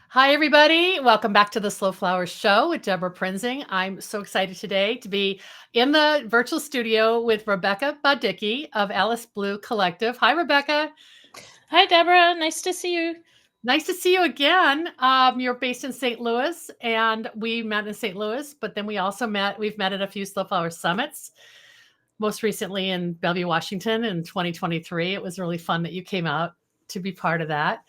Hi, everybody. Welcome back to the Slow Flowers Show with Deborah Prinzing. I'm so excited today to be in the virtual studio with Rebecca Bodicky of Alice Blue Collective. Hi, Rebecca. Hi, Deborah. Nice to see you. Nice to see you again. You're based in St. Louis, and we met in St. Louis, but then we've met at a few Slow Flower Summits, most recently in Bellevue, Washington in 2023. It was really fun that you came out to be part of that.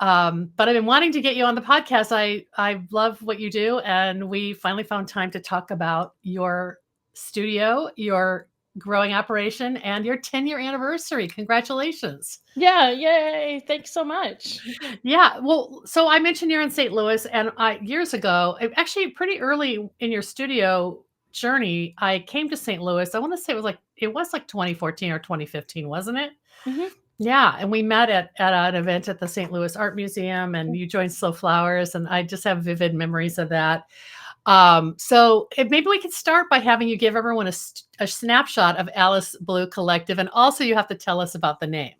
But I've been wanting to get you on the podcast. I love what you do, and we finally found time to talk about your studio, your growing operation, and your 10-year anniversary. Congratulations. Yeah, yay. Thanks so much. Yeah, well, so I mentioned you're in St. Louis, and years ago, actually pretty early in your studio journey, I came to St. Louis. I want to say it was like 2014 or 2015, wasn't it? hmm Yeah, and we met at an event at the St. Louis Art Museum, and you joined Slow Flowers, and I just have vivid memories of that. So maybe we could start by having you give everyone a snapshot of Alice Blue Collective, and also you have to tell us about the name.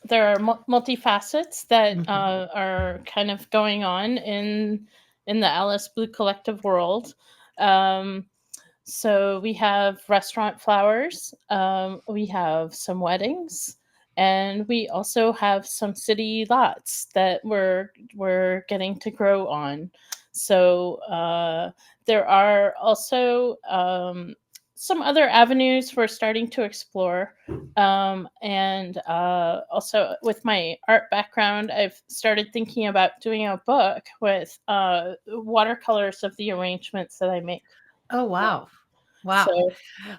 There are multifacets that Mhm. are kind of going on in the Alice Blue Collective world. Um, so we have restaurant flowers, we have some weddings, and we also have some city lots that we're getting to grow on. So there are also some other avenues we're starting to explore. And also, with my art background, I've started thinking about doing a book with watercolors of the arrangements that I make. Oh, wow. Wow. So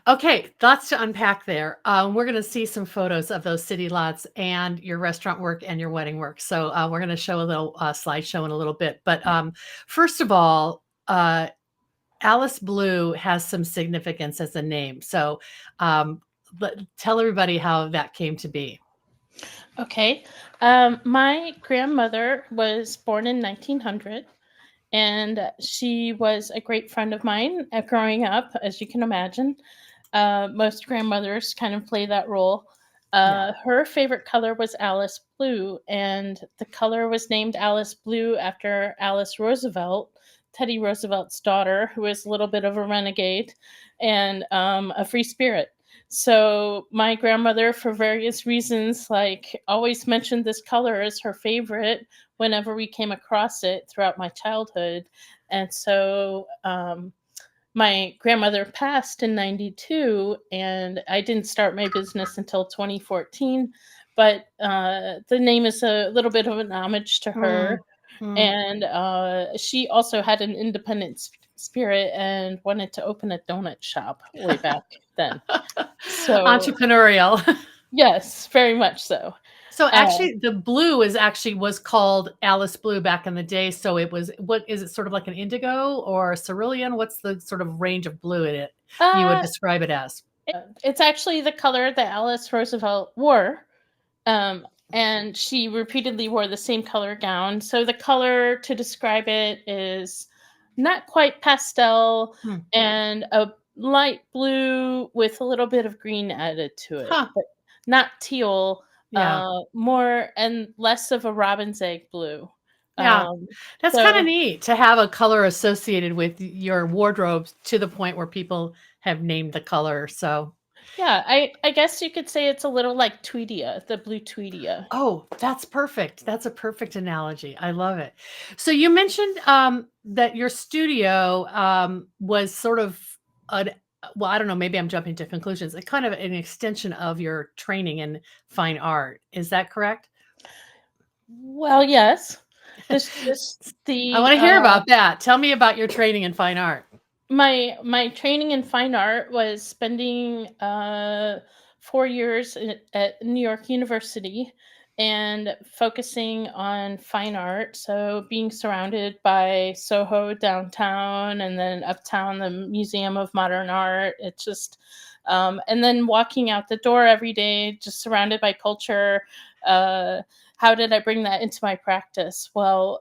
Okay, lots to unpack there. We're going to see some photos of those city lots and your restaurant work and your wedding work. So we're going to show a little slideshow in a little bit. But first of all, Alice Blue has some significance as a name. So um, tell everybody how that came to be. Okay. My grandmother was born in 1900, and she was a great friend of mine growing up, as you can imagine. Most grandmothers kind of play that role. Yeah. Her favorite color was Alice Blue, and the color was named Alice Blue after Alice Roosevelt, Teddy Roosevelt's daughter, who was a little bit of a renegade and a free spirit. So my grandmother, for various reasons, like always mentioned this color as her favorite whenever we came across it throughout my childhood. And so my grandmother passed in 92, and I didn't start my business until 2014. But the name is a little bit of an homage to her. Mm, mm. And she also had an independent spirit and wanted to open a donut shop way back then. So, Entrepreneurial. yes, very much so. So Uh, actually, the blue was called Alice Blue back in the day. So what is it, sort of like an indigo or cerulean? What's the sort of range of blue in it you would uh, describe it as? it's actually the color that Alice Roosevelt wore. Um, and she repeatedly wore the same color gown. So the color to describe it is not quite pastel Hmm. and a light blue with a little bit of green added to it, Huh. but not teal, Yeah. more and less of a robin's egg blue. Yeah. Um, That's kind of so neat to have a color associated with your wardrobe to the point where people have named the color. So, yeah, I guess you could say it's a little like Tweedia, the blue Tweedia. oh, that's perfect. That's a perfect analogy. I love it. So you mentioned that your studio was sort of an, well, I don't know, maybe I'm jumping to conclusions. A kind of an extension of your training in fine art. Is that correct? Well, yes. This I the want to hear about that. Tell me about your training in fine art. my training in fine art was spending 4 years at New York University and focusing on fine art. So being surrounded by Soho downtown and then uptown, the Museum of Modern Art. It's just and then walking out the door every day, just surrounded by culture. How did I bring that into my practice? Well,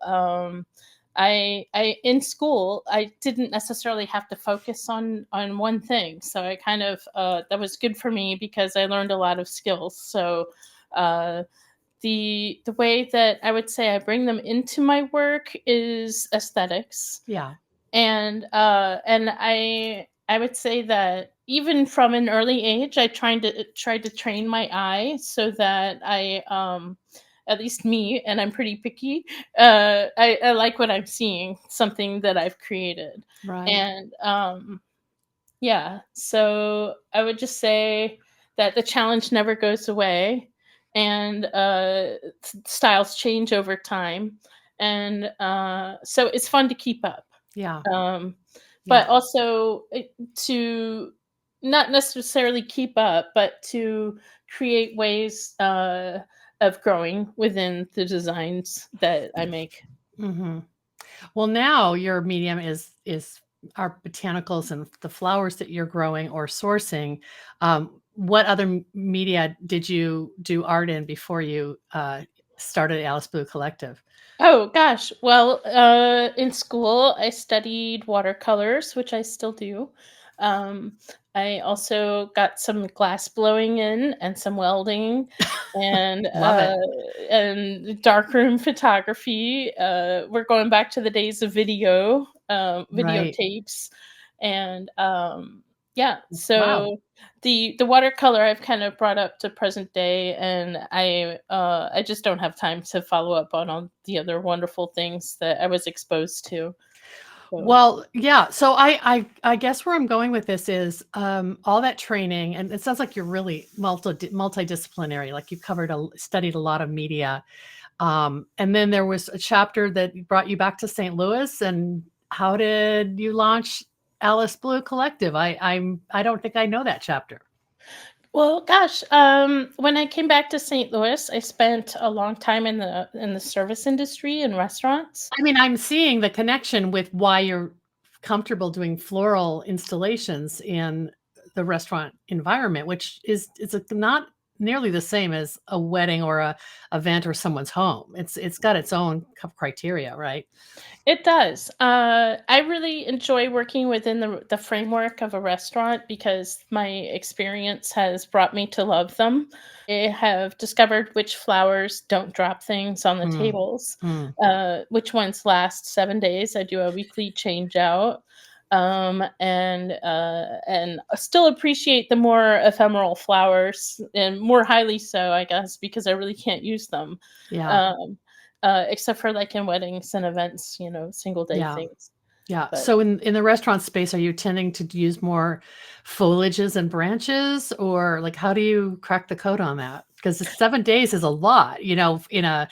I in school I didn't necessarily have to focus on one thing, so I kind of that was good for me because I learned a lot of skills. So uh, the way that I would say I bring them into my work is aesthetics. Yeah. And I would say that even from an early age, I tried to train my eye so that at least me, and I'm pretty picky, I like what I'm seeing, something that I've created. Right. And yeah, so I would just say that the challenge never goes away, and styles change over time, and so it's fun to keep up. Yeah. Um, Yeah. but also to not necessarily keep up, but to create ways of growing within the designs that I make. Hmm. Well, now your medium is our botanicals and the flowers that you're growing or sourcing. What other media did you do art in before you started Alice Blue Collective? Oh gosh. Well, in school, I studied watercolors, which I still do. Um, I also got some glass blowing in and some welding, and Love it. darkroom photography. We're going back to the days of video, Right. videotapes, and yeah. Wow. So the watercolor I've kind of brought up to present day, and I just don't have time to follow up on all the other wonderful things that I was exposed to. So Well, yeah. So I guess where I'm going with this is all that training, and it sounds like you're really multidisciplinary. Like you've studied a lot of media. And then there was a chapter that brought you back to St. Louis. And how did you launch Alice Blue Collective? I don't think I know that chapter. well, gosh, when I came back to St. Louis, I spent a long time in the service industry and restaurants. I mean, I'm seeing the connection with why you're comfortable doing floral installations in the restaurant environment, which is not nearly the same as a wedding or a event or someone's home. It's got its own criteria, right? It does. I really enjoy working within the framework of a restaurant because my experience has brought me to love them. I have discovered which flowers don't drop things on the Mm, tables, mm, which ones last 7 days. I do a weekly change out. And still appreciate the more ephemeral flowers, and more highly so, I guess, because I really can't use them. yeah, Um, except for like in weddings and events, single day yeah. things. Yeah. But So in the restaurant space, are you tending to use more foliages and branches, or like how do you crack the code on that? Because 7 days is a lot, in a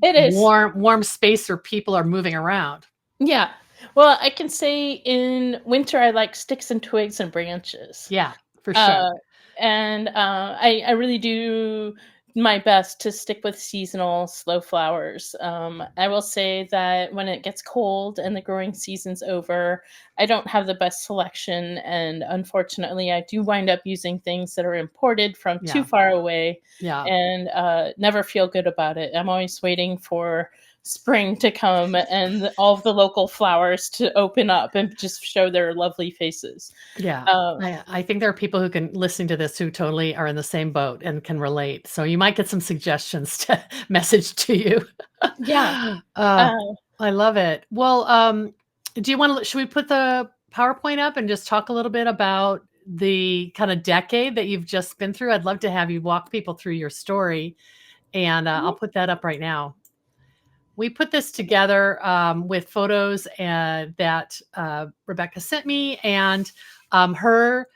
it is, warm space where people are moving around. yeah. Well, I can say in winter I like sticks and twigs and branches. Yeah, for sure. Uh, and I really do my best to stick with seasonal slow flowers. I will say that when it gets cold and the growing season's over, I don't have the best selection, and unfortunately, I do wind up using things that are imported from too Yeah. far away, Yeah. and never feel good about it. I'm always waiting for spring to come and all of the local flowers to open up and just show their lovely faces. Yeah. Uh, I think there are people who can listen to this who totally are in the same boat and can relate. So you might get some suggestions to message to you. yeah. Uh, Uh, I love it. Well, do you want to, should we put the PowerPoint up and just talk a little bit about the kind of decade that you've just been through? I'd love to have you walk people through your story, and I'll put that up right now. We put this together with photos that Rebecca sent me, and her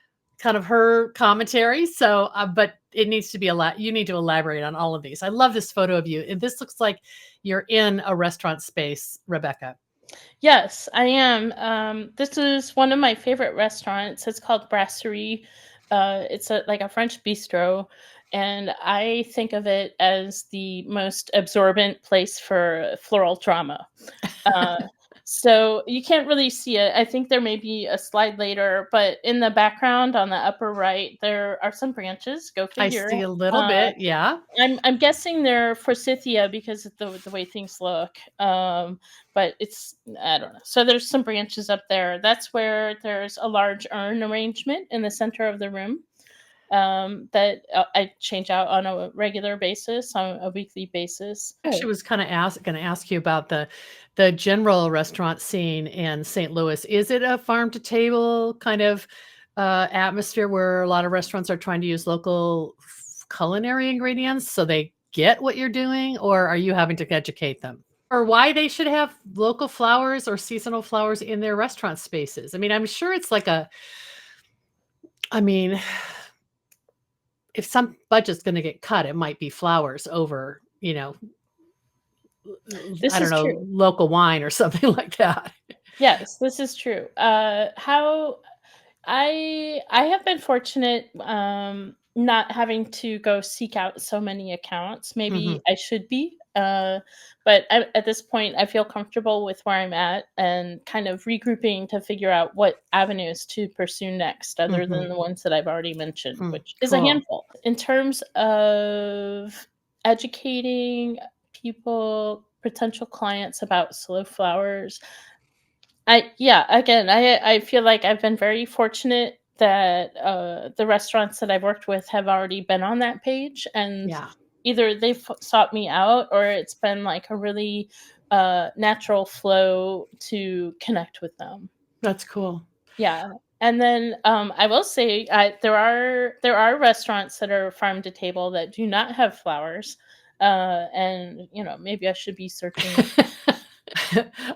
commentary. So, but it needs to be you need to elaborate on all of these. I love this photo of you. And this looks like you're in a restaurant space, Rebecca. yes, I am. This is one of my favorite restaurants. It's called Brasserie. It's like a French bistro, and I think of it as the most absorbent place for floral drama. Uh, so you can't really see it. I think there may be a slide later, but in the background on the upper right, there are some branches. Go I figure. see a little Uh, bit. Yeah. I'm guessing they're forsythia because of the way things look. But it's, I don't know. So there's some branches up there. That's where there's a large urn arrangement in the center of the room. that I change out on a regular basis, on a weekly basis. Actually was kind of going to ask you about the general restaurant scene in St. Louis. Is it a farm to table kind of atmosphere where a lot of restaurants are trying to use local culinary ingredients so they get what you're doing, or are you having to educate them? Or why they should have local flowers or seasonal flowers in their restaurant spaces? I mean, I'm sure it's like I mean, if some budget's going to get cut, it might be flowers over, This I don't is know, true. local wine or something like that. Yes, this is true. How I have been fortunate, not having to go seek out so many accounts. Maybe Mhm, I should be, but at this point, I feel comfortable with where I'm at and kind of regrouping to figure out what avenues to pursue next, other mhm, than the ones that I've already mentioned, which is a cool. handful. In terms of educating people, potential clients about slow flowers, I feel like I've been very fortunate that the restaurants that I've worked with have already been on that page, and Yeah, either they've sought me out or it's been like a really natural flow to connect with them. that's cool. Yeah. And then I will say there are restaurants that are farm to table that do not have flowers, and maybe I should be searching.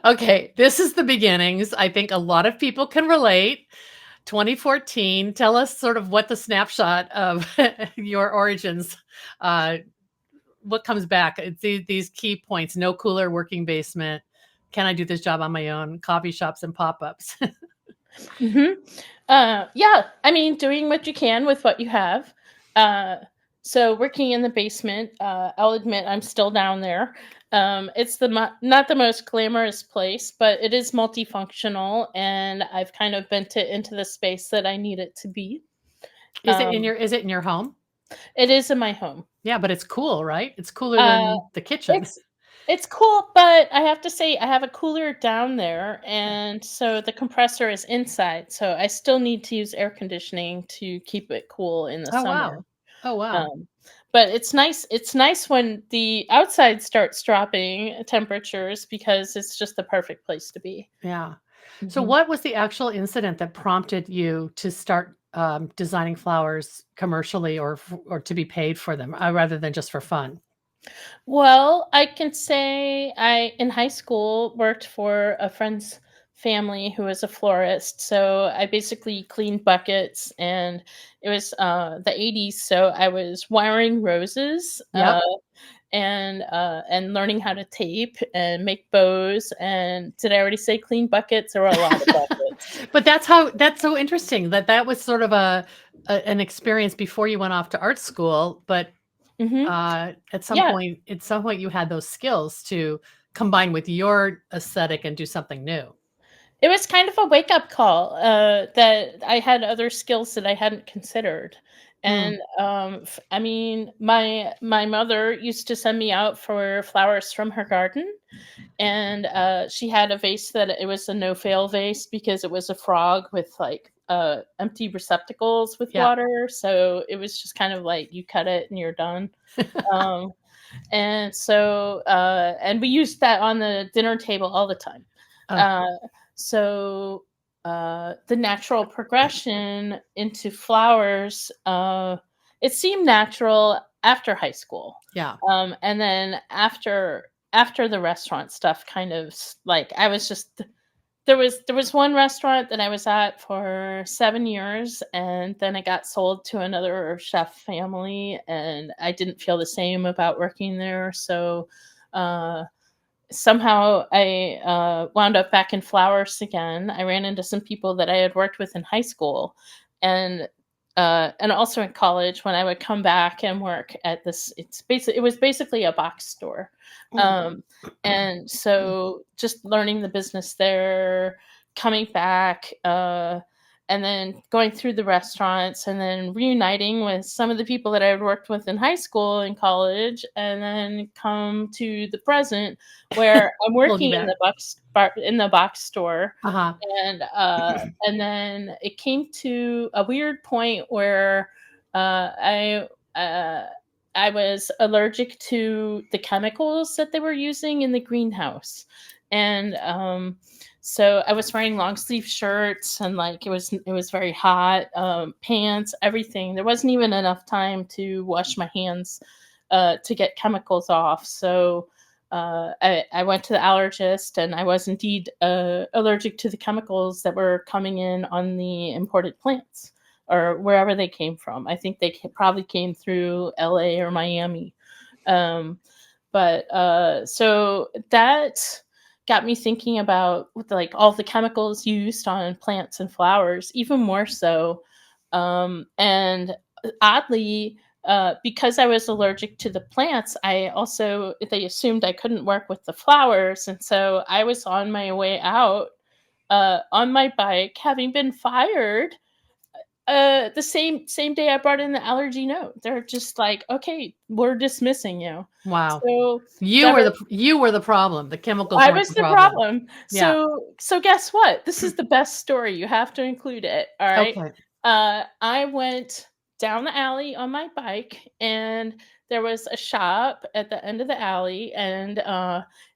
Okay, this is the beginnings. I think a lot of people can relate. 2014, tell us sort of what the snapshot of your origins, uh, what comes back? It's these key points: no cooler, working basement. Can I do this job on my own? Coffee shops and pop-ups. Mhm. Yeah, I mean, doing what you can with what you have. Uh, so working in the basement, I'll admit I'm still down there. It's not the most glamorous place, but it is multifunctional, and I've kind of bent it into the space that I need it to be. Um, Is it in your home? it is in my home. Yeah, but it's cool, right? It's cooler Uh, than the kitchen. it's it's cool, but I have to say I have a cooler down there, and so the compressor is inside, so I still need to use air conditioning to keep it cool in the Oh, summer. wow. Oh, wow. Um, but it's nice when the outside starts dropping temperatures because it's just the perfect place to be. Yeah. So Mhm. what was the actual incident that prompted you to start, designing flowers commercially or to be paid for them, rather than just for fun? Well, I can say I, in high school, worked for a friend's family who was a florist. So I basically cleaned buckets, and it was the 80s. So I was wiring roses, Yep. and learning how to tape and make bows. And did I already say clean buckets? There were a lot of buckets. But that's so interesting that was sort of an experience before you went off to art school, but, Hmm. Yeah, at some point you had those skills to combine with your aesthetic and do something new. it was kind of a wake up call, that I had other skills that I hadn't considered. Mm. And I mean, my mother used to send me out for flowers from her garden, and she had a vase that it was a no fail vase because it was a frog with like empty receptacles with Yeah. water. So it was just kind of like you cut it and you're done. Um, and we used that on the dinner table all the time. Oh, Uh, the natural progression into flowers, it seemed natural after high school. yeah. And then after the restaurant stuff kind of like I was just there was one restaurant that I was at for 7 years, and then it got sold to another chef family, and I didn't feel the same about working there, so, uh, somehow I, wound up back in flowers again. I ran into some people that I had worked with in high school, and and also in college when I would come back and work at this it was basically a box store. Mm. Um, and so just learning the business there, coming back, and then going through the restaurants and then reuniting with some of the people that I had worked with in high school and college, and then come to the present where I'm Pulled you working back. in the box store, Uh-huh. and then it came to a weird point where I I was allergic to the chemicals that they were using in the greenhouse, and so I was wearing long sleeve shirts, and like it was very hot, pants, everything. There wasn't even enough time to wash my hands to get chemicals off. So I went to the allergist, and I was indeed allergic to the chemicals that were coming in on the imported plants or wherever they came from. I think they probably came through LA or Miami. Um, but so that got me thinking about like all the chemicals used on plants and flowers, even more so. And oddly, because I was allergic to the plants, they assumed I couldn't work with the flowers, and so I was on my way out on my bike, having been fired the same day I brought in the allergy note. They're just like, okay, we're dismissing you. Wow. So You got were the problem. The chemicals I weren't was the the problem. problem. Yeah. So guess what? This is the best story. You have to include it. All right. Okay. I went down the alley on my bike, and there was a shop at the end of the alley, and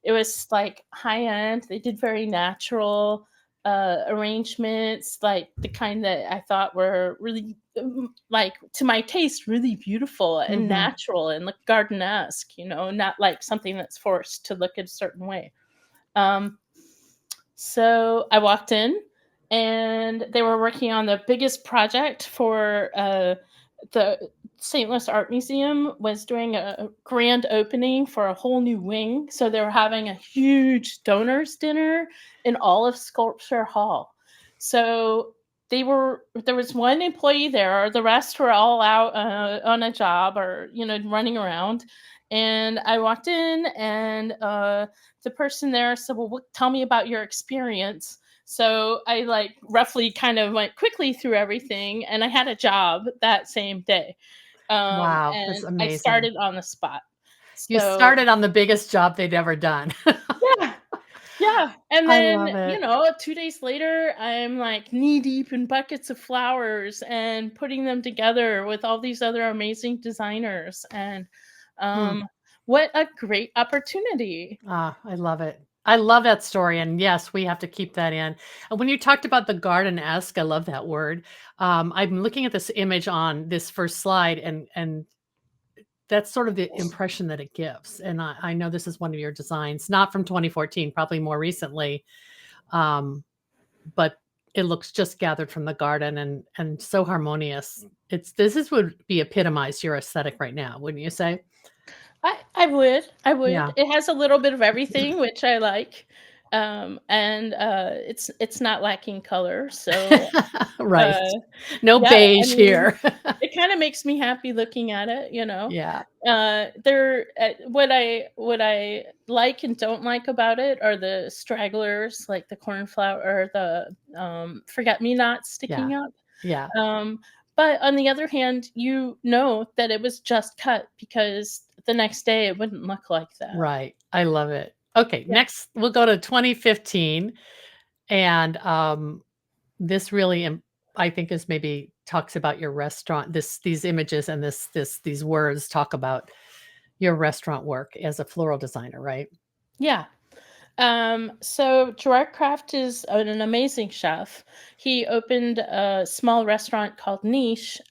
it was like high end. They did very natural arrangements, like the kind that I thought were really like to my taste really beautiful and Mhm. natural and like garden-esque, not like something that's forced to look a certain way. um so I walked in, and they were working on the biggest project for the St. Louis Art Museum was doing a grand opening for a whole new wing. So they were having a huge donors dinner in all of Sculpture Hall. So there was one employee there, the rest were all out on a job or running around. And I walked in, and the person there said, "Well, tell me about your experience." So I like roughly kind of went quickly through everything, and I had a job that same day. Wow, that's And I amazing. started on the spot. You So started on the biggest job they'd ever done. yeah, yeah. And I then, love it. 2 days later, I'm like knee deep in buckets of flowers and putting them together with all these other amazing designers. And Hmm. what a great opportunity. Ah, I love it. I love that story, and yes, we have to keep that in. And when you talked about the garden-esque, I love that word. I'm looking at this image on this first slide, and that's sort of the impression that it gives. And I know this is one of your designs, not from 2014, probably more recently, but it looks just gathered from the garden and so harmonious. Would be epitomize your aesthetic right now, wouldn't you say? I would. Yeah. It has a little bit of everything, which I like. And it's not lacking color. So Right. uh No yeah, I beige mean, here. it kind of makes me happy looking at it. Yeah. What I like and don't like about it are the stragglers, like the cornflower or the forget me nots Yeah. sticking up. Yeah. Um, but on the other hand, you know that it was just cut because the next day it wouldn't look like that. Right. I love it. Okay, Yeah. next we'll go to 2015, and, this really, I think is maybe talks about your restaurant. These images and these words talk about your restaurant work as a floral designer, right? Yeah. So Gerard Kraft is an amazing chef. He opened a small restaurant called Niche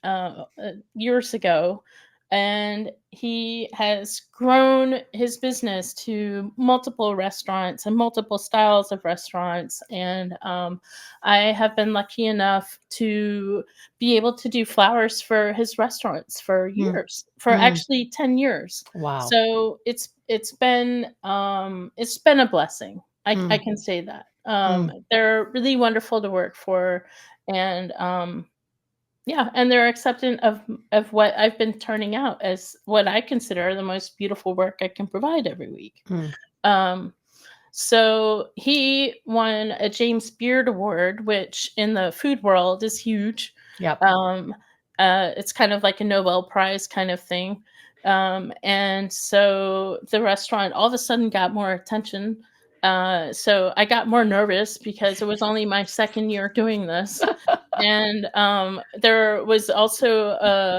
years ago, and he has grown his business to multiple restaurants and multiple styles of restaurants. And I have been lucky enough to be able to do flowers for his restaurants for Mm, years, for mm, actually 10 years. wow. So it's been a blessing. I Mm, can say that. mm, They're really wonderful to work for, and yeah, and they're accepting of what I've been turning out as what I consider the most beautiful work I can provide every week. mm. Um, so he won a James Beard Award, which in the food world is huge. Yep. Um, it's kind of like a Nobel Prize kind of thing. And so the restaurant all of a sudden got more attention. So I got more nervous because it was only my second year doing this. And there was also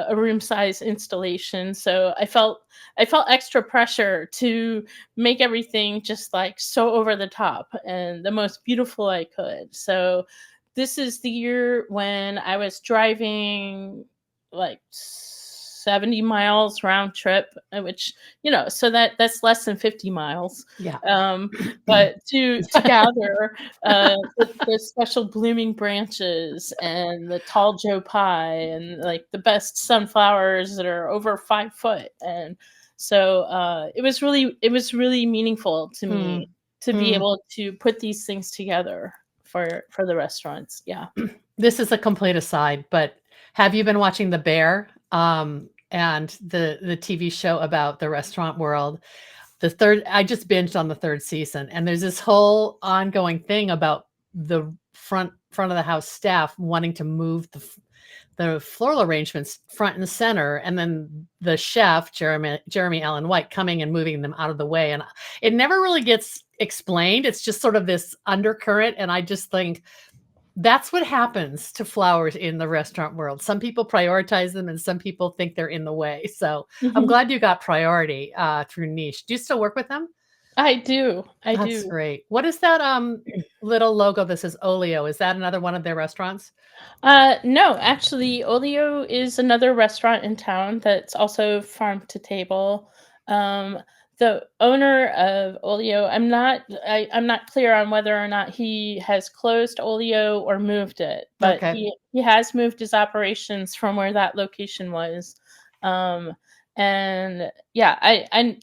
a room size installation. So I felt extra pressure to make everything just like so over the top and the most beautiful I could. So this is the year when I was driving like 70 miles round trip, which, so that's less than 50 miles. Yeah. Um, but to gather the special blooming branches and the tall Joe Pye and like the best sunflowers that are over 5 foot. And so it was really meaningful to me to be Mm. able to put these things together for the restaurants. Yeah. This is a complete aside, but have you been watching The Bear, and the TV show about the restaurant world? I just binged on the third season, and there's this whole ongoing thing about the front of the house staff wanting to move the floral arrangements front and center, and then the chef Jeremy Allen White coming and moving them out of the way, and it never really gets explained. It's just sort of this undercurrent, and I just think that's what happens to flowers in the restaurant world. Some people prioritize them and some people think they're in the way. So I'm Mhm. glad you got priority through Niche. Do you still work with them? I do. I That's do. great. What is that little logo that says Olio? Is that another one of their restaurants? No, actually, Olio is another restaurant in town that's also farm to table. Um, the owner of Olio, I'm not clear on whether or not he has closed Olio or moved it, but Okay. he has moved his operations from where that location was. Um, and yeah,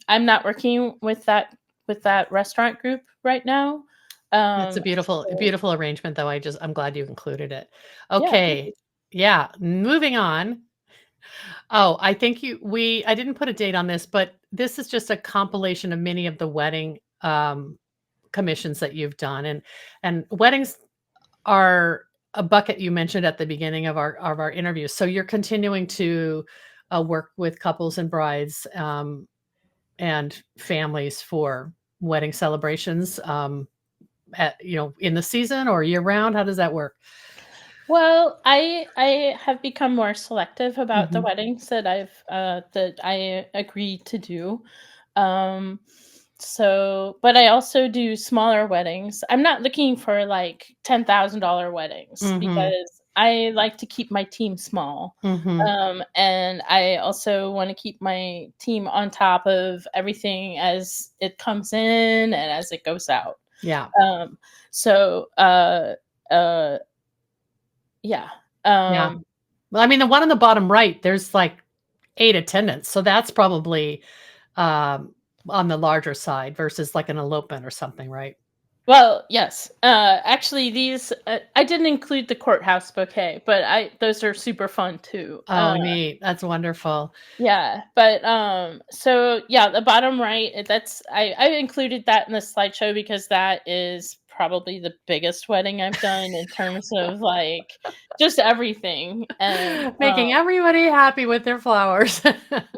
I'm not working with that restaurant group right now. That's a So beautiful arrangement though. I'm glad you included it. yeah, thank Okay. you. Yeah, moving on. Oh, I think I didn't put a date on this, but this is just a compilation of many of the wedding commissions that you've done, and weddings are a bucket you mentioned at the beginning of our interview. So you're continuing to work with couples and brides and families for wedding celebrations, in the season or year round. How does that work? Well, I have become more selective about the Hmm. weddings that I agree to do. Um, but I also do smaller weddings. I'm not looking for like $10,000 weddings Hmm. because I like to keep my team small. Hmm. And I also want to keep my team on top of everything as it comes in and as it goes out. Yeah. Um, so uh yeah. Yeah. Um, Well, I mean, the one on the bottom right, there's like 8 attendants. So that's probably um, on the larger side versus like an elopement or something, right? well, yes. Actually, these I didn't include the courthouse bouquet, but I those are super fun too. Oh, neat. That's wonderful. Yeah, but so yeah, the bottom right, I included that in the slideshow because that is probably the biggest wedding I've done in terms of like just everything. And Making everybody happy with their flowers.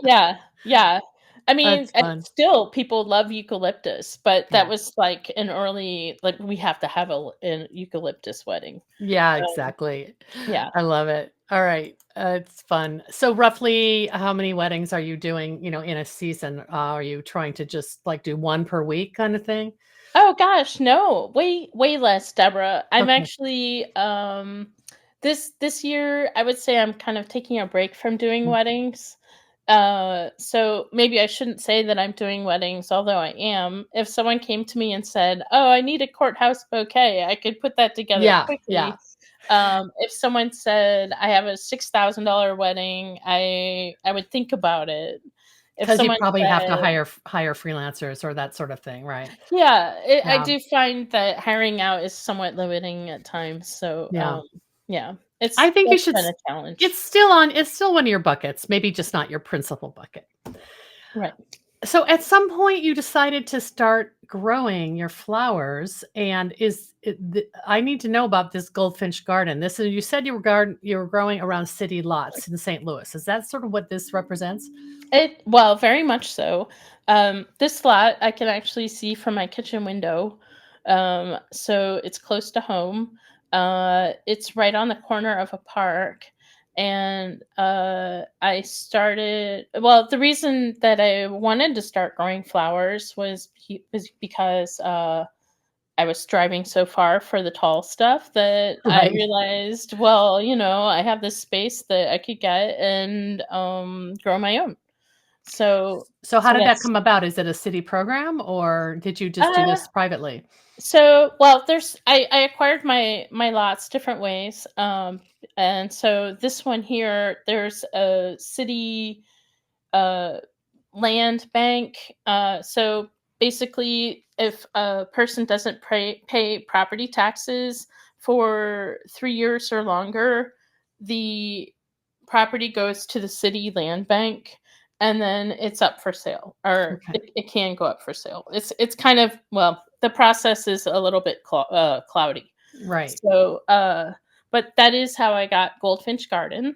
yeah, yeah. I mean, That's and fun. still people love eucalyptus, but that Yeah. was like an early like we have to have an eucalyptus wedding. Yeah, Um, exactly. yeah. I love it. All right. It's fun. So roughly how many weddings are you doing, in a season? Are you trying to just like do one per week kind of thing? Oh gosh, no. Way less, Deborah. I'm Okay. actually this year I would say I'm kind of taking a break from doing Mm. weddings. So maybe I shouldn't say that I'm doing weddings, although I am. If someone came to me and said, "Oh, I need a courthouse bouquet," I could put that together Yeah, yeah. quickly. If someone said, "I have a $6,000 wedding," I would think about it. If Because you someone probably have to said, hire freelancers or that sort of thing, right? yeah, I Yeah. do find that hiring out is somewhat limiting at times. So, Yeah. yeah, I think you that's should been a challenge. it's still one of your buckets, maybe just not your principal bucket. Right. So at some point you decided to start growing your flowers, and I need to know about this goldfinch garden. This is, you said you were growing around city lots in St. Louis. Is that sort of what this represents? Well, very much so. This lot I can actually see from my kitchen window. So it's close to home. It's right on the corner of a park. And I started, well, the reason that I wanted to start growing flowers was because I was driving so far for the tall stuff that I Right. realized, well, I have this space that I could get and grow my own. So, So how so did that that's come about? Is it a city program or did you just do uh, this privately? well, I acquired my lots different ways. And so this one here, there's a city uh land bank. So basically, if a person doesn't pay property taxes for 3 years or longer, the property goes to the city land bank, and then it's up for sale, or Okay. it can go up for sale. It's kind of, well, the process is a little bit cloudy. Right. So, but that is how I got Goldfinch Garden.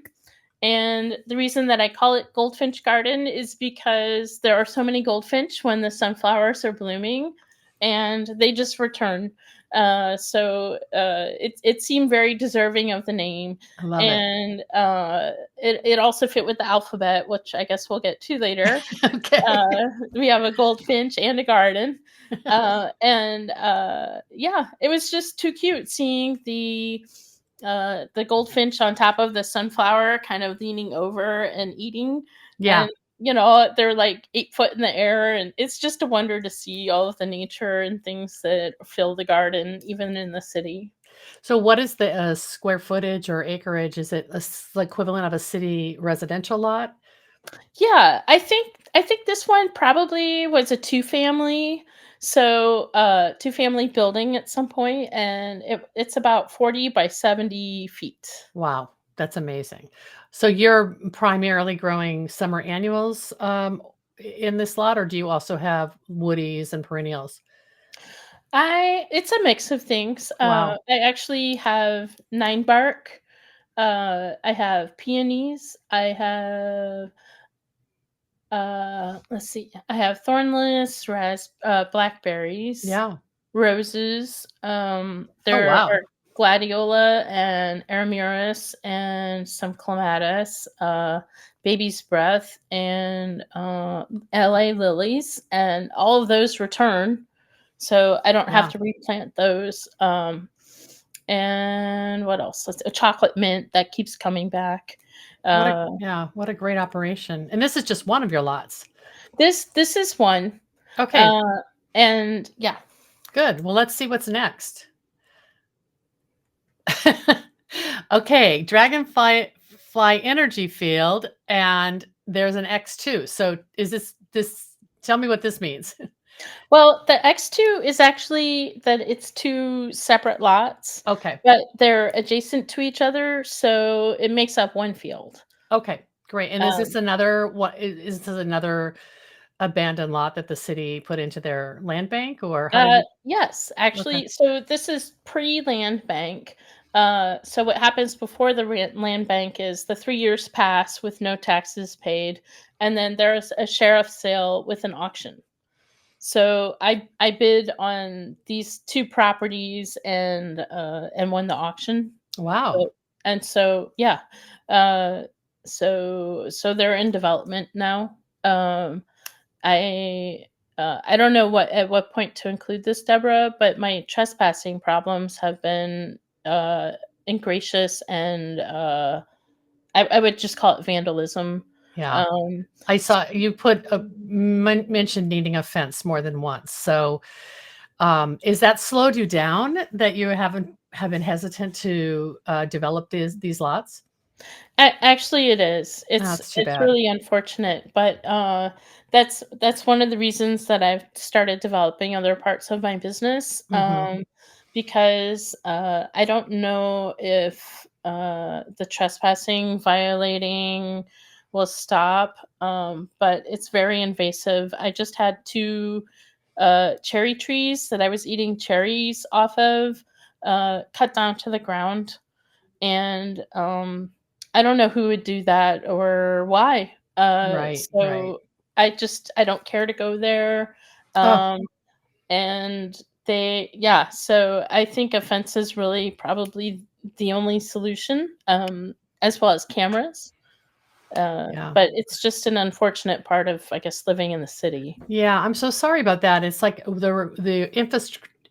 And the reason that I call it Goldfinch Garden is because there are so many goldfinch when the sunflowers are blooming, and they just return. It seemed very deserving of the name, I love it. and it also fit with the alphabet, which I guess we'll get to later. Okay. We have a goldfinch and a garden, and yeah, it was just too cute seeing the goldfinch on top of the sunflower, kind of leaning over and eating. Yeah. And, they're like 8 foot in the air. And it's just a wonder to see all of the nature and things that fill the garden, even in the city. So what is the square footage or acreage? Is it the equivalent of a city residential lot? Yeah, I think this one probably was a two-family. So, two-family building at some point, and it's about 40 by 70 feet. Wow, that's amazing. So you're primarily growing summer annuals in this lot, or do you also have woodies and perennials? It's a mix of things. Wow. I actually have ninebark. I have peonies. I have let's see. I have thornless, blackberries, Yeah. roses. Oh, There wow. are gladiola and aramurus and some clematis, baby's breath, and LA lilies, and all of those return, so I don't have Yeah. to replant those. And what else? A chocolate mint that keeps coming back. Uh, What a great operation. And this is just one of your lots. this is one. Okay, Uh, and yeah. good. Well, let's see what's next. Okay, dragonfly fly energy field, and there's an X2. So is this tell me what this means. Well, the X2 is actually that it's two separate lots, Okay. but they're adjacent to each other, so it makes up one field. Okay, great. And is this Um, another is this another abandoned lot that the city put into their land bank, or how did you yes, okay. actually, so this is pre-land bank. So what happens before the land bank is the 3 years pass with no taxes paid, and then there's a sheriff sale with an auction. So I bid on these two properties and won the auction. Wow. So, and so yeah, uh, so they're in development now. I I don't know at what point to include this, Deborah, but my trespassing problems have been uh, ingracious, and I would just call it vandalism. Yeah. Um, I saw you put a mentioned needing a fence more than once. So, is that slowed you down that you have been hesitant to develop these lots? Actually, it is. Oh, It's that's too it's bad. really unfortunate, but that's one of the reasons that I've started developing other parts of my business. Hmm. Because I don't know if the trespassing, violating will stop, but it's very invasive. I just had two cherry trees that I was eating cherries off of cut down to the ground, and I don't know who would do that or why. Right. Right. So I don't care to go there, Oh, um, and So I think a fence is really probably the only solution, as well as cameras. Yeah. But it's just an unfortunate part of, I guess, living in the city. Yeah, I'm so sorry about that. It's like the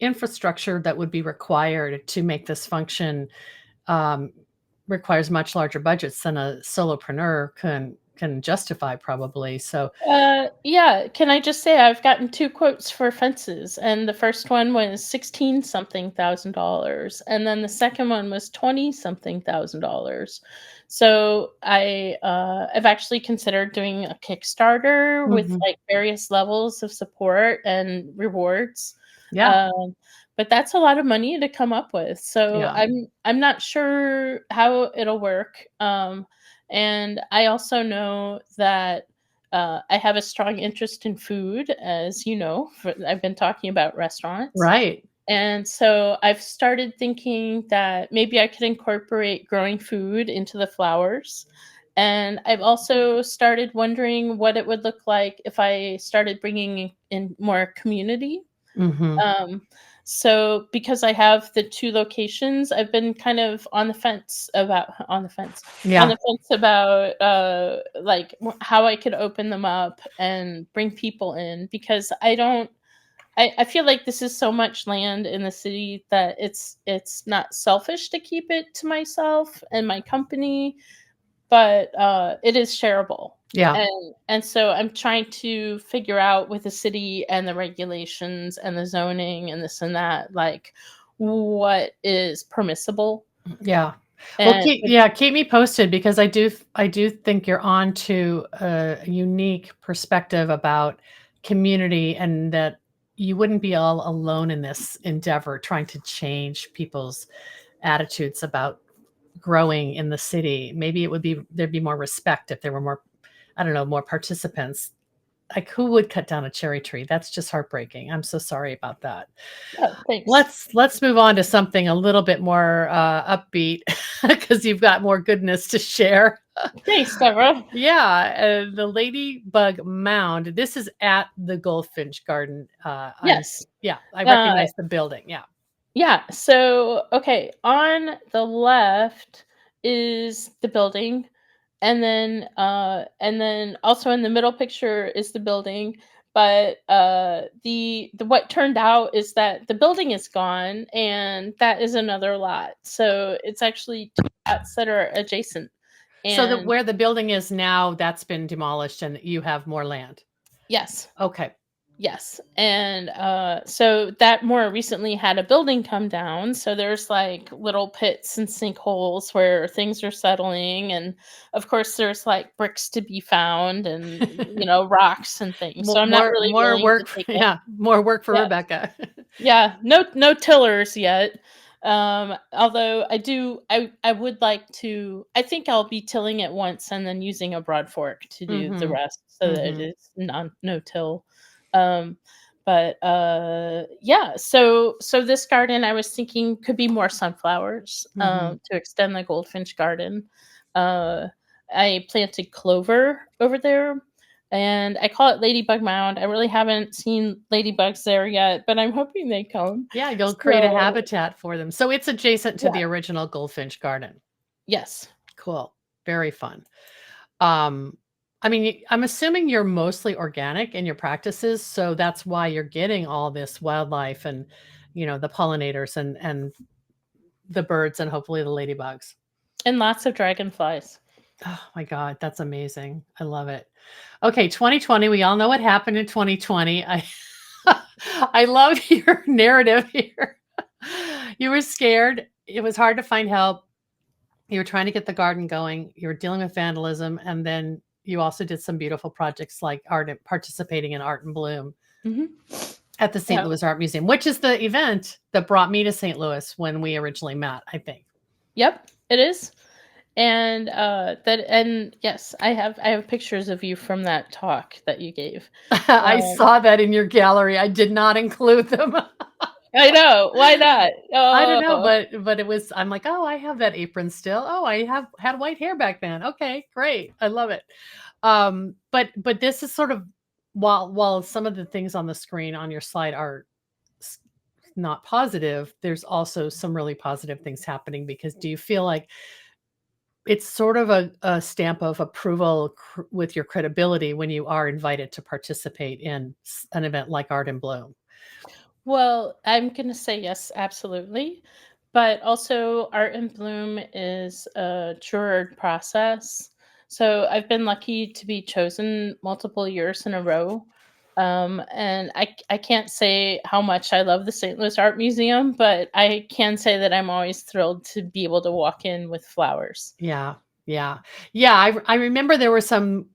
infrastructure that would be required to make this function um, requires much larger budgets than a solopreneur can justify, probably. So, Yeah, can I just say I've gotten 2 quotes for fences, and the first one was 16 something thousand dollars, and then the second one was 20 something thousand dollars. So I've actually considered doing a Kickstarter with, mhm. like, various levels of support and rewards, Yeah, um, but that's a lot of money to come up with, so yeah, I'm not sure how it'll work, and I also know that I have a strong interest in food, as you know. I've been talking about restaurants. right. And so I've started thinking that maybe I could incorporate growing food into the flowers. And I've also started wondering what it would look like if I started bringing in more community. Hmm. um, so because I have the 2 locations, I've been kind of on Yeah, the fence about, like, how I could open them up and bring people in, because I feel like this is so much land in the city that it's not selfish to keep it to myself and my company, but it is shareable. yeah. And so I'm trying to figure out with the city and the regulations and the zoning and this and that, like, what is permissible. Yeah. Well, And keep me posted, because I do think you're on to a unique perspective about community, and that you wouldn't be all alone in this endeavor trying to change people's attitudes about growing in the city. Maybe there'd be more respect if there were more, I don't know, more participants. Like, who would cut down a cherry tree? That's just heartbreaking. I'm so sorry about that. yeah, thanks. Let's move on to something a little bit more upbeat, because you've got more goodness to share. Thanks, Deborah. Yeah, the ladybug mound. This is at the Goldfinch Garden. Yes. Yeah, I Uh, recognize the building. Yeah. yeah. So, okay, on the left is the building, and then also in the middle picture is the building. But the what turned out is that the building is gone, and that is another lot. So it's actually 2 lots that are adjacent. So that And where the building is now, that's been demolished, and you have more land. yes. Okay. Yes, and, so that more recently had a building come down, so there's, like, little pits and sinkholes where things are settling, and, of course, there's, like, bricks to be found and, rocks and things, so I'm not really More willing to work. take it. Yeah, more work for Yeah. Rebecca. Yeah, no tillers yet. Although I would like to. I think I'll be tilling it once and then using a broad fork to do the Mhm. rest, so that it Mhm. is no till. Um, but yeah, so this garden I was thinking could be more sunflowers, Mhm. to extend the goldfinch garden. Uh, I planted clover over there, and I call it Ladybug Mound. I really haven't seen ladybugs there yet, but I'm hoping they come. Yeah, you'll create a So, habitat for them. So it's adjacent to yeah, the original Goldfinch Garden. yes. Cool. Very fun. Um, I mean, I'm assuming you're mostly organic in your practices, so that's why you're getting all this wildlife and, the pollinators and the birds and hopefully the ladybugs. And lots of dragonflies. Oh my God, that's amazing. I love it. Okay, 2020, we all know what happened in 2020. I love your narrative here. You were scared. It was hard to find help. You were trying to get the garden going. You were dealing with vandalism, and then you also did some beautiful projects like participating in Art and Bloom Mhm. at the St. Yeah. Louis Art Museum, which is the event that brought me to St. Louis when we originally met, I think. Yep, it is. And yes, I have pictures of you from that talk that you gave. I Um, saw that in your gallery. I did not include them. I know, why not? I don't know, Oh, but it was, I'm like, "Oh, I have that apron still. Oh, I have had white hair back then. Okay, great. I love it." But this is sort of, while some of the things on the screen on your slide are not positive, there's also some really positive things happening, because do you feel like it's sort of a stamp of approval with your credibility when you are invited to participate in an event like Art in Bloom? Well, I'm going to say yes, absolutely. But also, Art in Bloom is a juror process. So I've been lucky to be chosen multiple years in a row. And I can't say how much I love the St. Louis Art Museum, but I can say that I'm always thrilled to be able to walk in with flowers. Yeah, yeah, yeah. I remember there were some.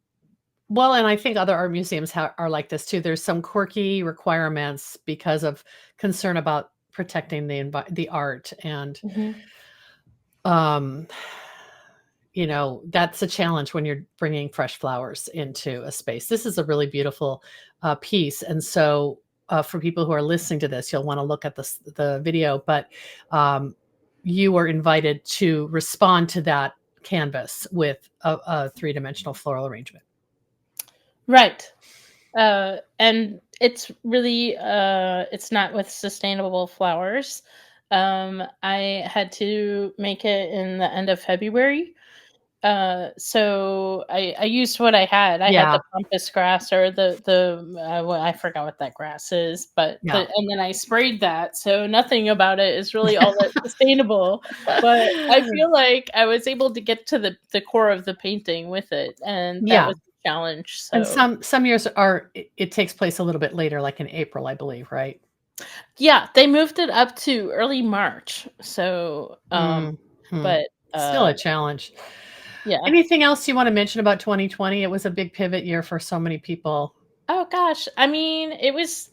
Well, and I think other art museums are like this too. There's some quirky requirements because of concern about protecting the art, and Mhm. um, that's a challenge when you're bringing fresh flowers into a space. This is a really beautiful piece, and so for people who are listening to this, you'll want to look at the video. But um, you were invited to respond to that canvas with a three-dimensional floral arrangement. Right. And it's really it's not with sustainable flowers. I had to make it in the end of February. So I used what I had. I had Yeah, the pampas grass, or well, I forgot what that grass is, but yeah. and then I sprayed that. So nothing about it is really all that sustainable. But I feel like I was able to get to the core of the painting with it, and that Yeah. was a challenge. And So some years it takes place a little bit later, like in April, I believe, right? yeah, they moved it up to early March. So, Mhm. but, Still a challenge. yeah. Anything else you wanna mention about 2020? It was a big pivot year for so many people. Oh gosh, I mean, it was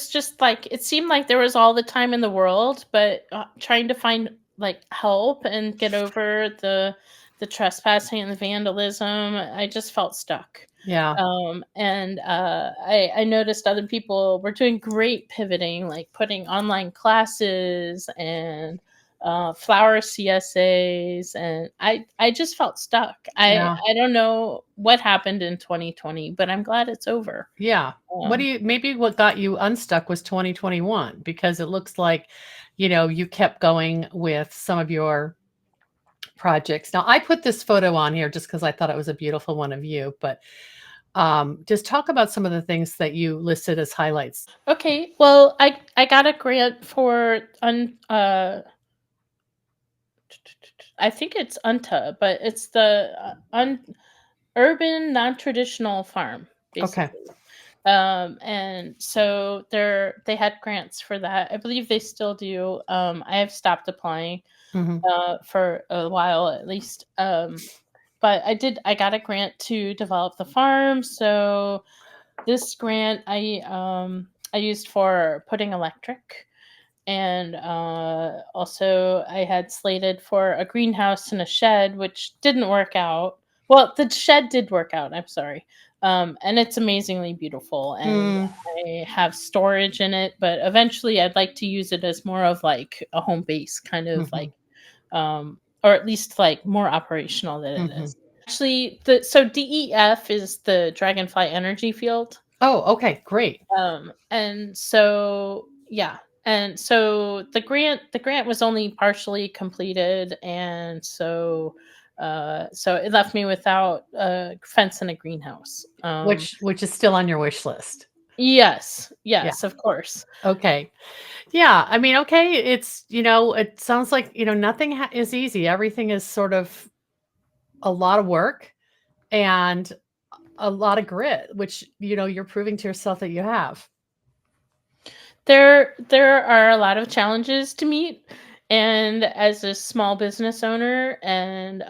just like it seemed like there was all the time in the world, but, trying to find, like, help and get over the trespassing and the vandalism, I just felt stuck. Yeah. And, I noticed other people were doing great pivoting, like putting online classes and, flower CSAs, and I just felt stuck. Yeah. I don't know what happened in 2020, but I'm glad it's over. Yeah. Um, Maybe what got you unstuck was 2021, because it looks like, you kept going with some of your projects. Now, I put this photo on here just because I thought it was a beautiful one of you, but just talk about some of the things that you listed as highlights. okay, well, I got a grant for I think it's UNTA, but it's the urban non-traditional farm, Okay. basically. And so they had grants for that. I believe they still do. I have stopped applying Mhm. for a while at least. But I got a grant to develop the farm. So this grant I used for putting electric, and also I had slated for a greenhouse and a shed, which didn't work out. Well, the shed did work out. I'm sorry. And it's amazingly beautiful, and Mm, I have storage in it. But eventually, I'd like to use it as more of like a home base, kind of mhm, like, or at least like more operational than it mhm. is. Actually, so DEF is the Dragonfly Energy Field. Oh, okay, great. And so yeah, and so the grant was only partially completed, and so it left me without a fence and a greenhouse. Which is still on your wish list. Yes, Yeah, yes, of course. okay. Yeah, I mean, okay, it sounds like, nothing is easy. Everything is sort of a lot of work and a lot of grit, which, you're proving to yourself that you have. There are a lot of challenges to meet, and as a small business owner, and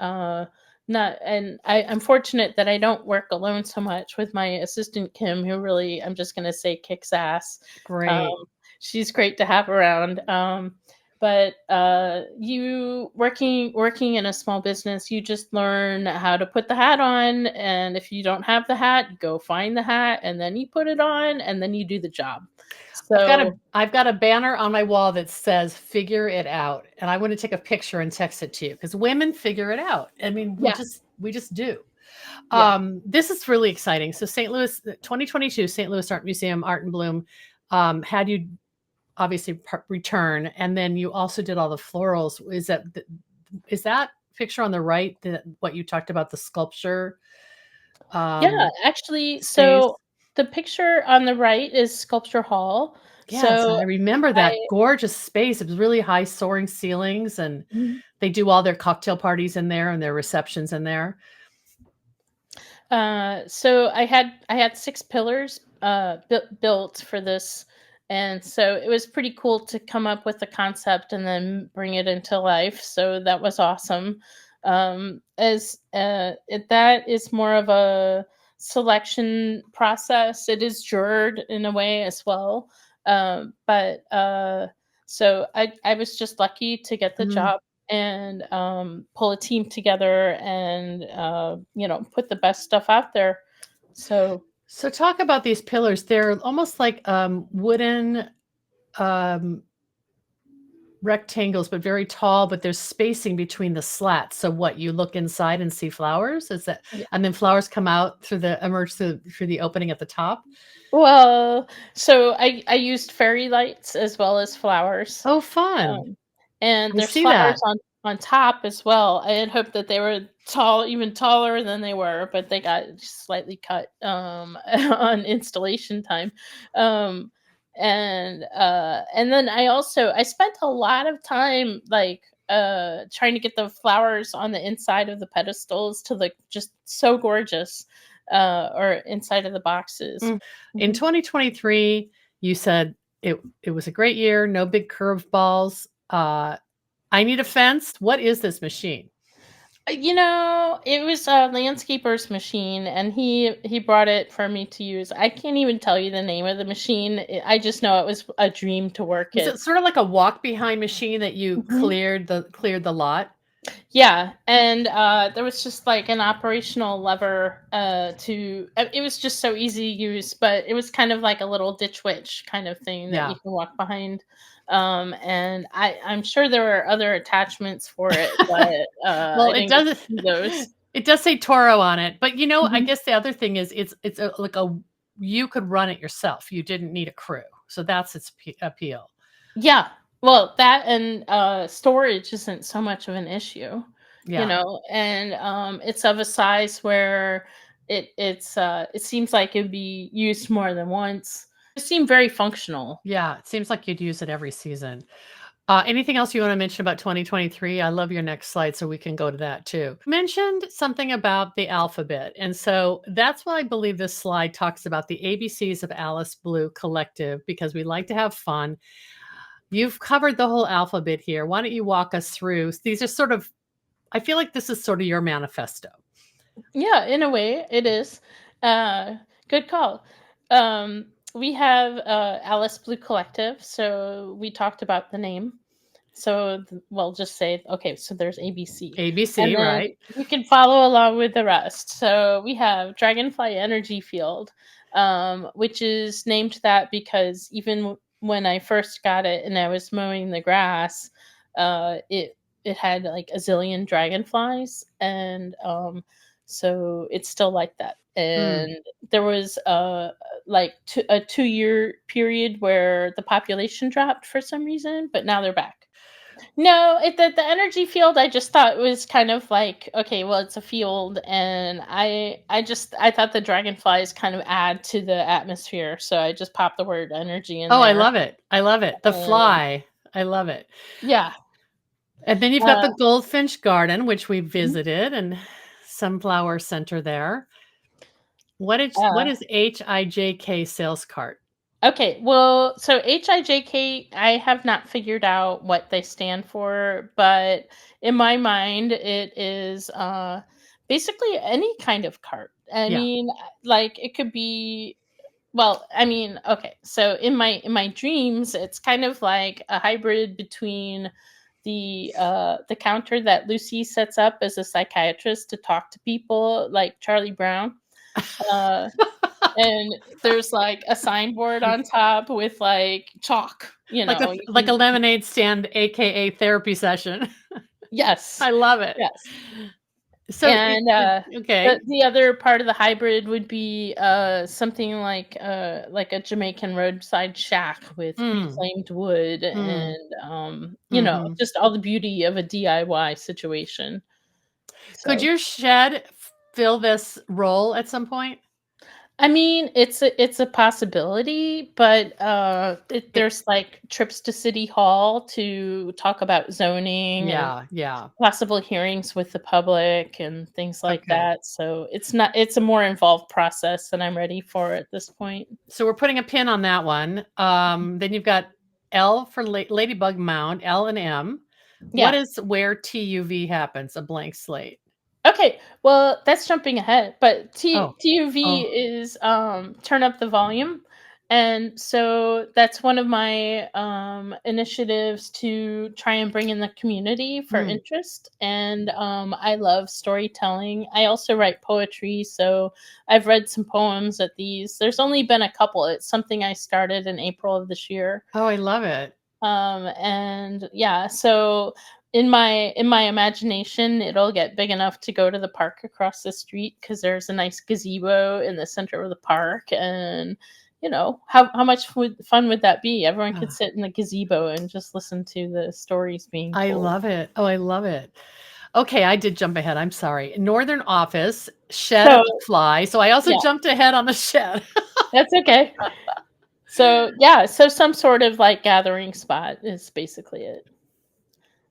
not and I'm fortunate that I don't work alone so much with my assistant Kim, who really, I'm just gonna say, kicks ass. Great. Um, she's great to have around. But you working in a small business, you just learn how to put the hat on, and if you don't have the hat, you go find the hat, and then you put it on, and then you do the job. So I've got a banner on my wall that says "Figure it out," and I want to take a picture and text it to you, because women figure it out. I mean, we yeah, just do. yeah. This is really exciting. So St. Louis, 2022 St. Louis Art Museum, Art and Bloom, had you obviously return, and then you also did all the florals. Is that picture on the right what you talked about, the sculpture Yeah, actually, space? so the picture on the right is Sculpture Hall. Yes, So I remember I that gorgeous space. It was really high soaring ceilings, and Mhm. they do all their cocktail parties in there and their receptions in there. So I had 6 pillars built for this, and so it was pretty cool to come up with the concept and then bring it into life. So that was awesome. As that is more of a selection process. It is juried in a way as well. But so I was just lucky to get the Mm. job and pull a team together and put the best stuff out there. So So talk about these pillars. They're almost like wooden um, rectangles, but very tall, but there's spacing between the slats. So what, you look inside and see flowers? Is that, yeah. and then flowers come out emerge through the opening at the top? Well, so I used fairy lights as well as flowers. Oh, fun. Um, and I there's see flowers that. on top as well. I had hoped that they were tall, even taller than they were, but they got just slightly cut on installation time. Um, and then I spent a lot of time like trying to get the flowers on the inside of the pedestals to look just so gorgeous, or inside of the boxes. Mm. In Mhm. 2023, you said it was a great year, no big curved balls. I need a fence. What is this machine? It was a landscaper's machine, and he brought it for me to use. I can't even tell you the name of the machine. I just know it was a dream to work Was it. it sort of like a walk behind machine that you Mhm. cleared the lot? Yeah, and there was just like an operational lever to. It was just so easy to use, but it was kind of like a little ditch witch kind of thing that you Yeah. can walk behind. And I'm sure there were other attachments for it, but Well, I didn't get to see those. it does say Toro on it, but I Mhm. guess the other thing is it's like a you could run it yourself. You didn't need a crew. So that's its appeal. Yeah. Well, that and storage isn't so much of an issue, Yeah. and it's of a size where it seems like it'd be used more than once. It seemed very functional. Yeah, it seems like you'd use it every season. Anything else you want to mention about 2023? I love your next slide, so we can go to that too. You mentioned something about the alphabet. And so that's why I believe this slide talks about the ABCs of Alice Blue Collective, because we like to have fun. You've covered the whole alphabet here. Why don't you walk us through? These are sort of, I feel like this is sort of your manifesto. Yeah, in a way, it is. Uh, Good call. We have Alice Blue Collective, so we talked about the name. So, well, just say, okay, so there's ABC. ABC, And then right? you can follow along with the rest. So we have Dragonfly Energy Field, which is named that because even when I first got it and I was mowing the grass, it had like a zillion dragonflies, and so it's still like that. Mm. And there was a 2-year period where the population dropped for some reason, but now they're back. No, the energy field, I just thought was kind of like, okay, well, it's a field, and I thought the dragonflies kind of add to the atmosphere, so I just popped the word energy in Oh, I there. love it. I love it. The And fly. I love it. yeah. And then you've got Uh, the Goldfinch Garden, which we mhm. visited, and Sunflower Center there. What uh, is HIJK sales cart? okay, well, so HIJK, I have not figured out what they stand for, but in my mind, it is basically any kind of cart. I Yeah. mean, like it could be. Well, I mean, okay. So in my dreams, it's kind of like a hybrid between the counter that Lucy sets up as a psychiatrist to talk to people, like Charlie Brown. Uh, and there's like a signboard on top with like chalk. Like a lemonade stand, aka therapy session. Yes, I love it. yes. So And okay. the other part of the hybrid would be something like a Jamaican roadside shack with Mm, reclaimed wood mm, and mhm. just all the beauty of a DIY situation. Could So your shed fill this role at some point? I mean, it's a possibility, but It there's like trips to city hall to talk about zoning and yeah, yeah. possible hearings with the public and things like Okay. that. So it's a more involved process than I'm ready for at this point. So we're putting a pin on that one. Then you've got L for ladybug mound, L and M. What Yeah. is where TUV happens? A blank slate. Okay, well, that's jumping ahead, but Oh, TUV oh, is, turn up the volume, and so that's one of my, initiatives to try and bring in the community for mm. interest, and, I love storytelling. I also write poetry, so I've read some poems at these. There's only been a couple. It's something I started in April of this year. Oh, I love it. And yeah, so in my imagination, it'll get big enough to go to the park across the street because there's a nice gazebo in the center of the park. And how much fun would that be? Everyone could Ah, sit in the gazebo and just listen to the stories being I told. love it. Oh, I love it. Okay, I did jump ahead. I'm sorry. Northern office, shed So of the fly. So I also yeah, jumped ahead on the shed. that's okay. So yeah, so some sort of like gathering spot is basically it.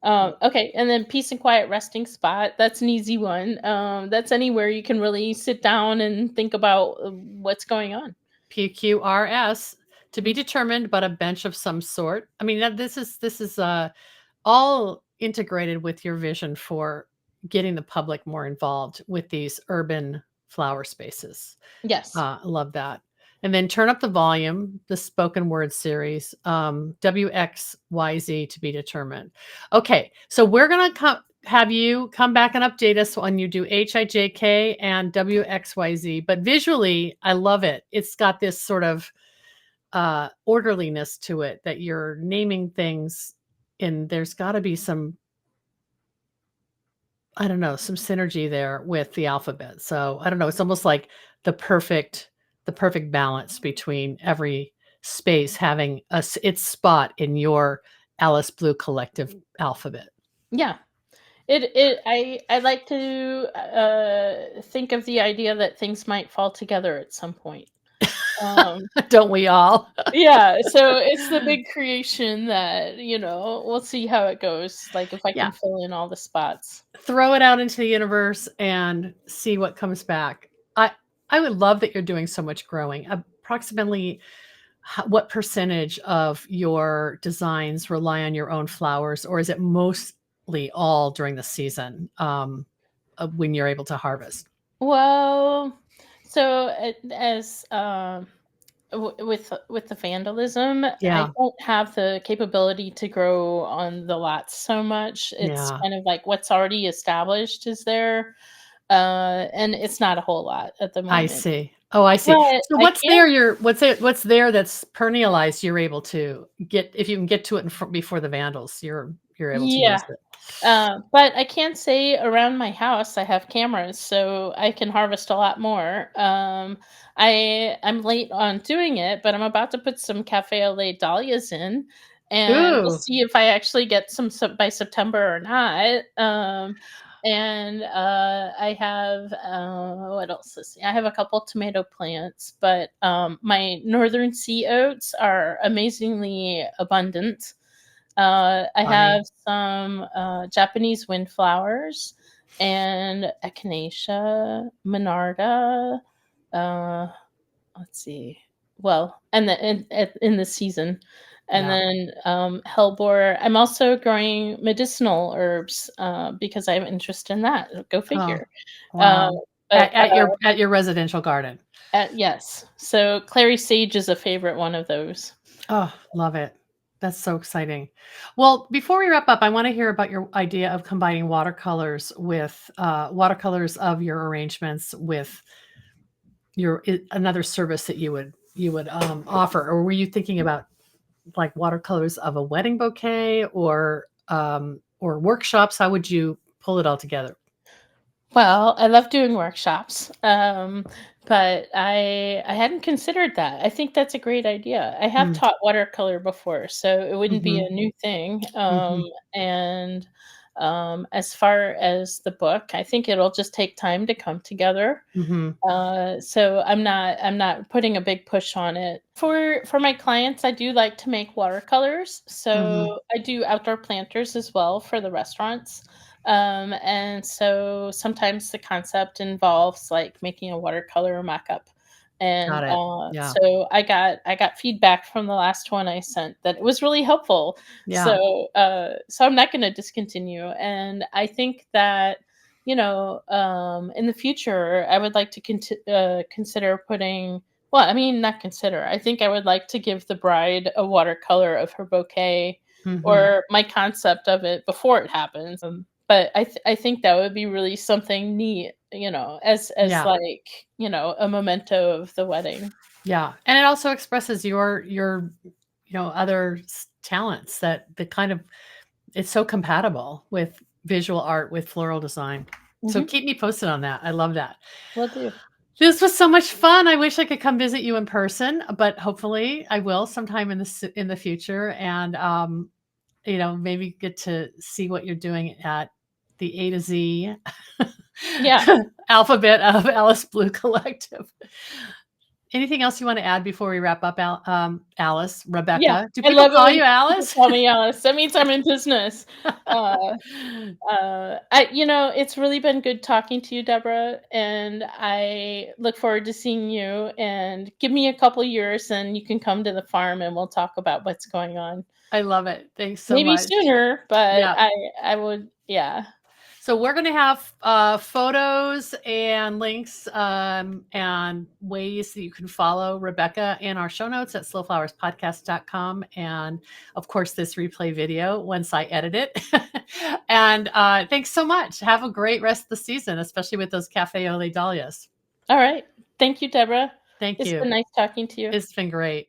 Okay, and then peace and quiet resting spot. That's an easy one. That's anywhere you can really sit down and think about what's going on. PQRS to be Mm. determined, but a bench of some sort. I mean, this is all integrated with your vision for getting the public more involved with these urban flower spaces. Yes. I love that. And then turn up the volume, the spoken word series, WXYZ to be determined. Okay, so we're gonna have you come back and update us when you do HIJK and WXYZ. But visually, I love it. It's got this sort of orderliness to it that you're naming things, and there's got to be some, I don't know, some synergy there with the alphabet. So I don't know. It's almost like the perfect balance between every space having its spot in your Alice Blue collective alphabet. Yeah. I like to think of the idea that things might fall together at some point. Um, Don't we all? yeah, so it's the big creation that we'll see how it goes. Like if I Yeah. can fill in all the spots. Throw it out into the universe and see what comes back. I I would love that you're doing so much growing. Approximately what percentage of your designs rely on your own flowers, or is it mostly all during the season when you're able to harvest? Well, so as with the vandalism, I Yeah, don't have the capability to grow on the lots so much. It's yeah, kind of like what's already established is there, and it's not a whole lot at the I moment. see. Oh, I see. But So I what's can there? What's there that's perennialized? You're able to get if you can get to it before the vandals. You're able to yeah. use it. But I can say around my house I have cameras, so I can harvest a lot more. I'm late on doing it, but I'm about to put some cafe au lait dahlias in, and we'll Ooh, see if I actually get some by September or not. And I have what else? Let's see. I have a couple tomato plants, but my northern sea oats are amazingly abundant. I have funny. some Japanese windflowers and echinacea, monarda. Uh, let's see. Well, and in the season, and Yeah. then hellebore. I'm also growing medicinal herbs because I have interest in that. Go Oh, figure. Uh, wow. but At your residential garden. yes, so clary sage is a favorite one of those. Oh, love it. That's so exciting. Well, before we wrap up, I want to hear about your idea of combining watercolors of your arrangements with another service that you would offer, or were you thinking about like watercolors of a wedding bouquet or workshops? How would you pull it all together? Well, I love doing workshops, but I hadn't considered that. I think that's a great idea. I have Mm. taught watercolor before, so it wouldn't be Mhm. a new thing. Mhm. And as far as the book, I think it'll just take time to come together. Mhm. So I'm not putting a big push on it. For my clients, I do like to make watercolors. Mhm. So I do outdoor planters as well for the restaurants. And so sometimes the concept involves like making a watercolor mock-up. And Got it. Yeah. so I got feedback from the last one I sent that it was really helpful. Yeah. So I'm not going to discontinue. And I think that in the future, I would like to consider putting. Well, I mean, not consider. I think I would like to give the bride a watercolor of her bouquet Mhm. or my concept of it before it happens. But I think that would be really something neat, as Yeah. like a memento of the wedding. Yeah. And it also expresses your other talents that kind of it's so compatible with visual art with floral design. So Hmm. keep me posted on that. I love that. Will do. This was so much fun. I wish I could come visit you in person, but hopefully I will sometime in the future, and maybe get to see what you're doing at the A to Z Yeah, alphabet of Alice Blue Collective. Anything else you want to add before we wrap up, Alice? yeah. Rebecca? Do I people love it call when you people Alice? call me Alice. That means I'm in business. Uh, it's really been good talking to you, Deborah, and I look forward to seeing you. And give me a couple years, and you can come to the farm, and we'll talk about what's going on. I love it. Thanks so Maybe much. sooner, but Yeah. I would, yeah. So we're going to have photos and links and ways that you can follow Rebecca in our show notes at slowflowerspodcast.com. And of course, this replay video once I edit it. And thanks so much. Have a great rest of the season, especially with those Cafe Ole Dahlias. All right. Thank you, Deborah. Thank It's you. been nice talking to you. It's been great.